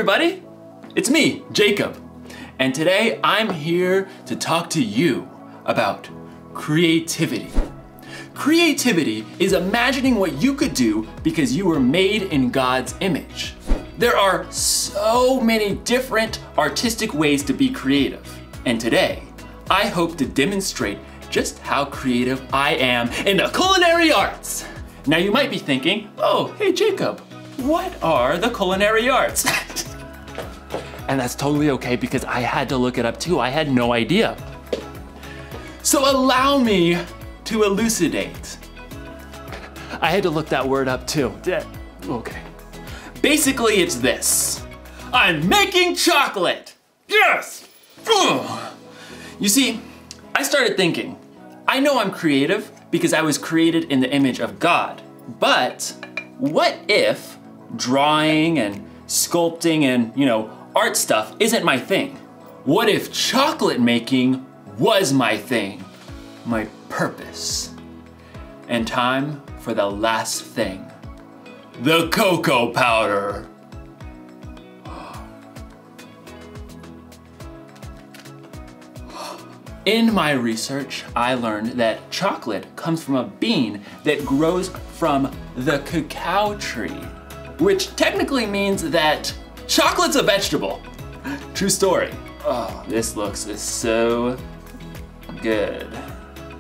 everybody, it's me, Jacob, and today I'm here to talk to you about creativity. Creativity is imagining what you could do because you were made in God's image. There are so many different artistic ways to be creative, and today I hope to demonstrate just how creative I am in the culinary arts. Now you might be thinking, oh, hey Jacob, what are the culinary arts? And that's totally okay because I had to look it up too. I had no idea. So allow me to elucidate. I had to look that word up too. Okay. Basically it's this. I'm making chocolate. Yes! You see, I started thinking, I know I'm creative because I was created in the image of God, but what if drawing and sculpting and, art stuff isn't my thing? What if chocolate making was my thing, my purpose? And time for the last thing, the cocoa powder. In my research, I learned that chocolate comes from a bean that grows from the cacao tree, which technically means that chocolate's a vegetable. True story. Oh, this looks so good.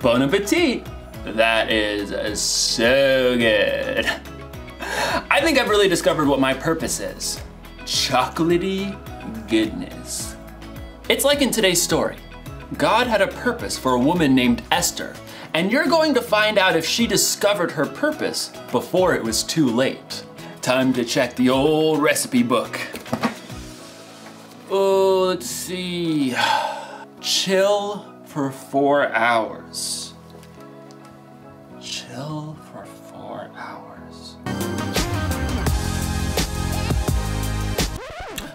Bon appetit. That is so good. I think I've really discovered what my purpose is. Chocolatey goodness. It's like in today's story. God had a purpose for a woman named Esther, and you're going to find out if she discovered her purpose before it was too late. Time to check the old recipe book. Oh, let's see. Chill for 4 hours. Chill for 4 hours.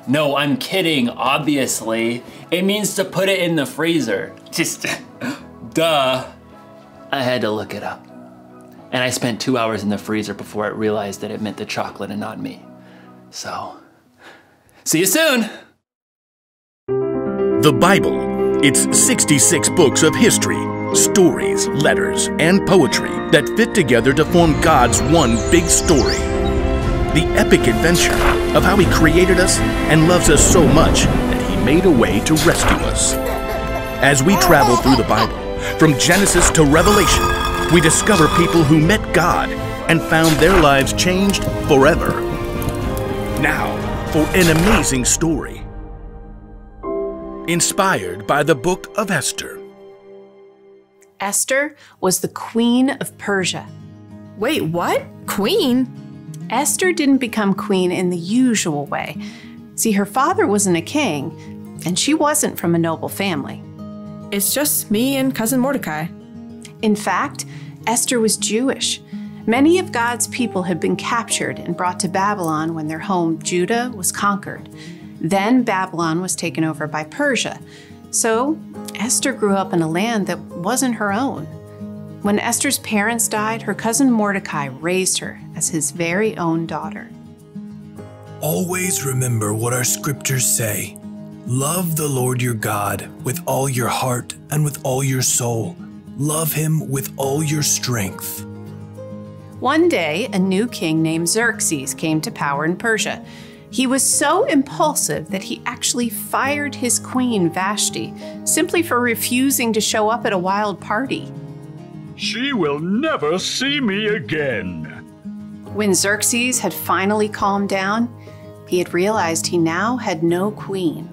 No, I'm kidding, obviously. It means to put it in the freezer. Just, duh. I had to look it up. And I spent 2 hours in the freezer before I realized that it meant the chocolate and not me. So, see you soon. The Bible. It's 66 books of history, stories, letters, and poetry that fit together to form God's one big story. The epic adventure of how He created us and loves us so much that He made a way to rescue us. As we travel through the Bible, from Genesis to Revelation, we discover people who met God and found their lives changed forever. Now, for an amazing story. Inspired by the Book of Esther. Esther was the queen of Persia. Wait, what? Queen? Esther didn't become queen in the usual way. See, her father wasn't a king, and she wasn't from a noble family. It's just me and cousin Mordecai. In fact, Esther was Jewish. Many of God's people had been captured and brought to Babylon when their home, Judah, was conquered. Then Babylon was taken over by Persia. So Esther grew up in a land that wasn't her own. When Esther's parents died, her cousin Mordecai raised her as his very own daughter. Always remember what our scriptures say. Love the Lord your God with all your heart and with all your soul. Love Him with all your strength. One day, a new king named Xerxes came to power in Persia. He was so impulsive that he actually fired his queen, Vashti, simply for refusing to show up at a wild party. She will never see me again. When Xerxes had finally calmed down, he had realized he now had no queen.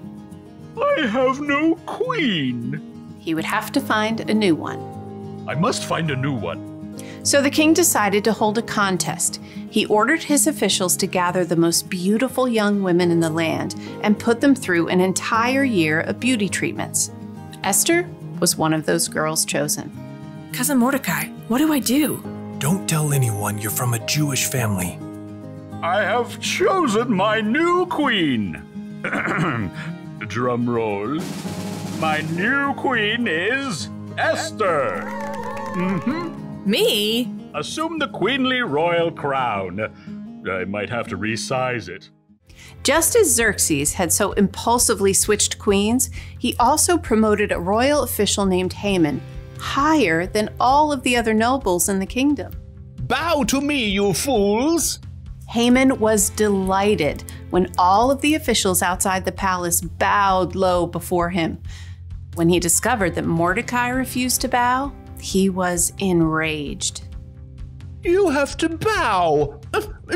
I have no queen. He would have to find a new one. I must find a new one. So the king decided to hold a contest. He ordered his officials to gather the most beautiful young women in the land and put them through an entire year of beauty treatments. Esther was one of those girls chosen. Cousin Mordecai, what do I do? Don't tell anyone you're from a Jewish family. I have chosen my new queen. Drum roll. My new queen is Esther. Me? Assume the queenly royal crown. I might have to resize it. Just as Xerxes had so impulsively switched queens, he also promoted a royal official named Haman higher than all of the other nobles in the kingdom. Bow to me, you fools! Haman was delighted when all of the officials outside the palace bowed low before him. When he discovered that Mordecai refused to bow, he was enraged. You have to bow!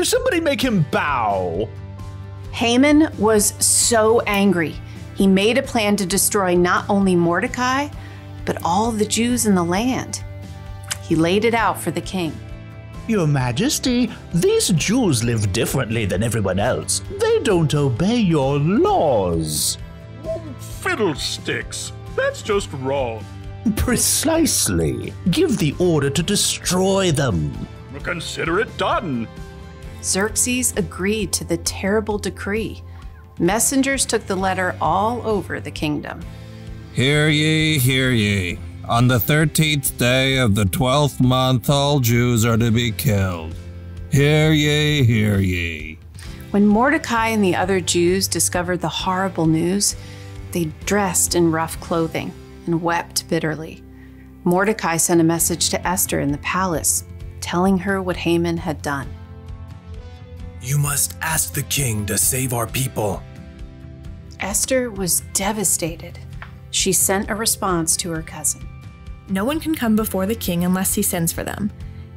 Somebody make him bow! Haman was so angry. He made a plan to destroy not only Mordecai, but all the Jews in the land. He laid it out for the king. Your Majesty, these Jews live differently than everyone else. They don't obey your laws. Fiddlesticks! That's just wrong. Precisely. Give the order to destroy them. Consider it done. Xerxes agreed to the terrible decree. Messengers took the letter all over the kingdom. Hear ye, hear ye. On the 13th day of the 12th month, all Jews are to be killed. Hear ye, hear ye. When Mordecai and the other Jews discovered the horrible news, they dressed in rough clothing and wept bitterly. Mordecai sent a message to Esther in the palace, telling her what Haman had done. You must ask the king to save our people. Esther was devastated. She sent a response to her cousin. No one can come before the king unless he sends for them.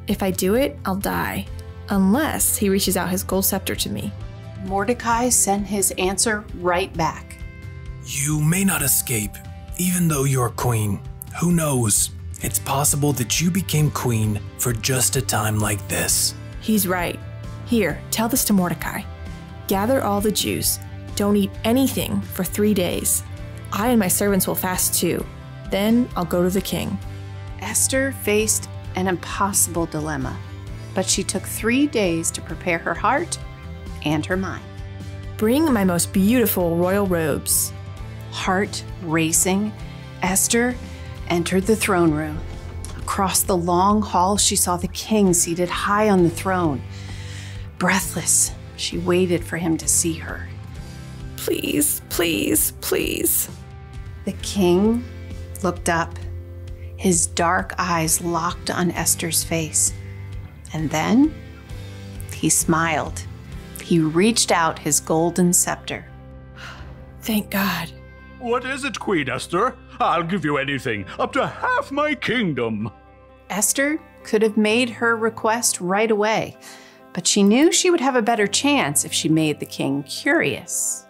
If I do it, I'll die, unless he reaches out his gold scepter to me. Mordecai sent his answer right back. You may not escape, even though you're queen. Who knows? It's possible that you became queen for just a time like this. He's right. Here, tell this to Mordecai. Gather all the Jews. Don't eat anything for 3 days. I and my servants will fast too. Then I'll go to the king. Esther faced an impossible dilemma, but she took 3 days to prepare her heart and her mind. Bring my most beautiful royal robes. Heart racing, Esther entered the throne room. Across the long hall, she saw the king seated high on the throne. Breathless, she waited for him to see her. Please, please, please. The king looked up. His dark eyes locked on Esther's face. And then he smiled. He reached out his golden scepter. Thank God. What is it, Queen Esther? I'll give you anything, up to half my kingdom. Esther could have made her request right away, but she knew she would have a better chance if she made the king curious.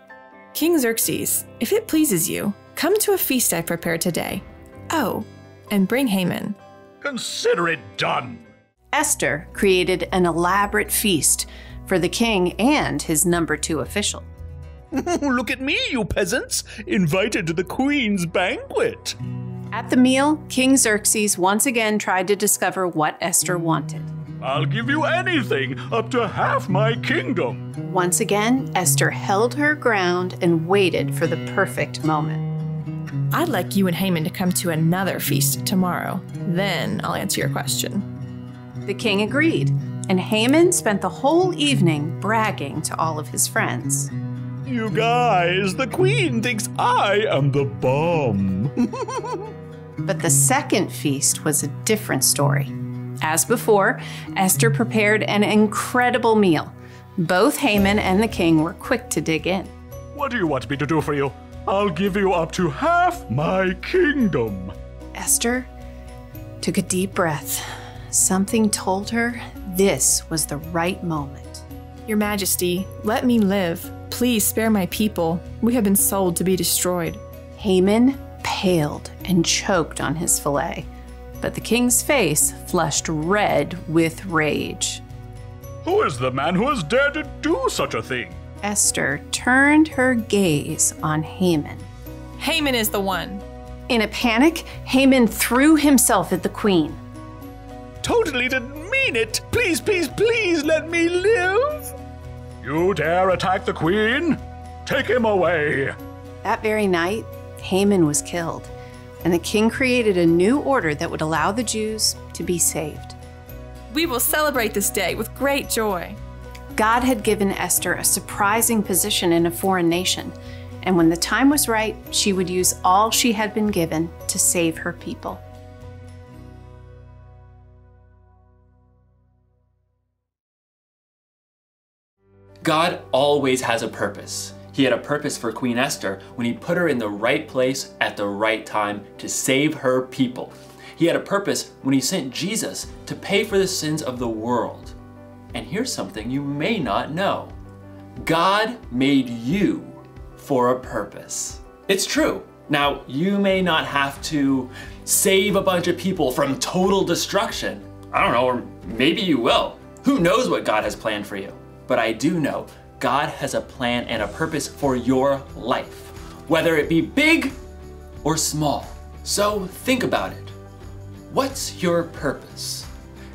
King Xerxes, if it pleases you, come to a feast I prepared today. Oh, and bring Haman. Consider it done. Esther created an elaborate feast for the king and his number 2 official. Look at me, you peasants, invited to the queen's banquet. At the meal, King Xerxes once again tried to discover what Esther wanted. I'll give you anything, up to half my kingdom. Once again, Esther held her ground and waited for the perfect moment. I'd like you and Haman to come to another feast tomorrow. Then I'll answer your question. The king agreed, and Haman spent the whole evening bragging to all of his friends. You guys, the queen thinks I am the bomb. But the second feast was a different story. As before, Esther prepared an incredible meal. Both Haman and the king were quick to dig in. What do you want me to do for you? I'll give you up to half my kingdom. Esther took a deep breath. Something told her this was the right moment. Your Majesty, let me live. Please spare my people. We have been sold to be destroyed. Haman paled and choked on his fillet, but the king's face flushed red with rage. Who is the man who has dared to do such a thing? Esther turned her gaze on Haman. Haman is the one. In a panic, Haman threw himself at the queen. Totally didn't mean it. Please, please, please let me live. You dare attack the queen? Take him away. That very night, Haman was killed, and the king created a new order that would allow the Jews to be saved. We will celebrate this day with great joy. God had given Esther a surprising position in a foreign nation, and when the time was right, she would use all she had been given to save her people. God always has a purpose. He had a purpose for Queen Esther when he put her in the right place at the right time to save her people. He had a purpose when he sent Jesus to pay for the sins of the world. And here's something you may not know. God made you for a purpose. It's true. Now, you may not have to save a bunch of people from total destruction. I don't know, or maybe you will. Who knows what God has planned for you? But I do know God has a plan and a purpose for your life, whether it be big or small. So think about it. What's your purpose?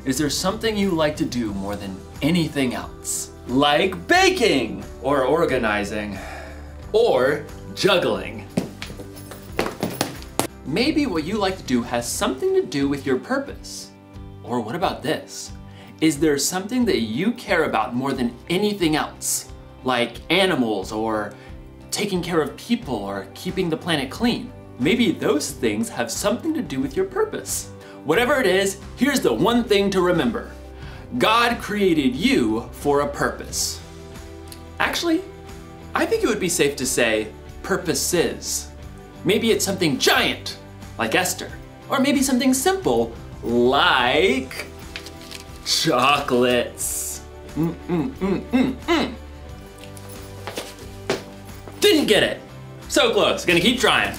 Is there something you like to do more than anything else? Like baking, or organizing, or juggling. Maybe what you like to do has something to do with your purpose. Or what about this? Is there something that you care about more than anything else? Like animals, or taking care of people, or keeping the planet clean? Maybe those things have something to do with your purpose. Whatever it is, here's the one thing to remember. God created you for a purpose. Actually, I think it would be safe to say purposes. Maybe it's something giant, like Esther. Or maybe something simple, like chocolates. Didn't get it. So close, gonna keep trying.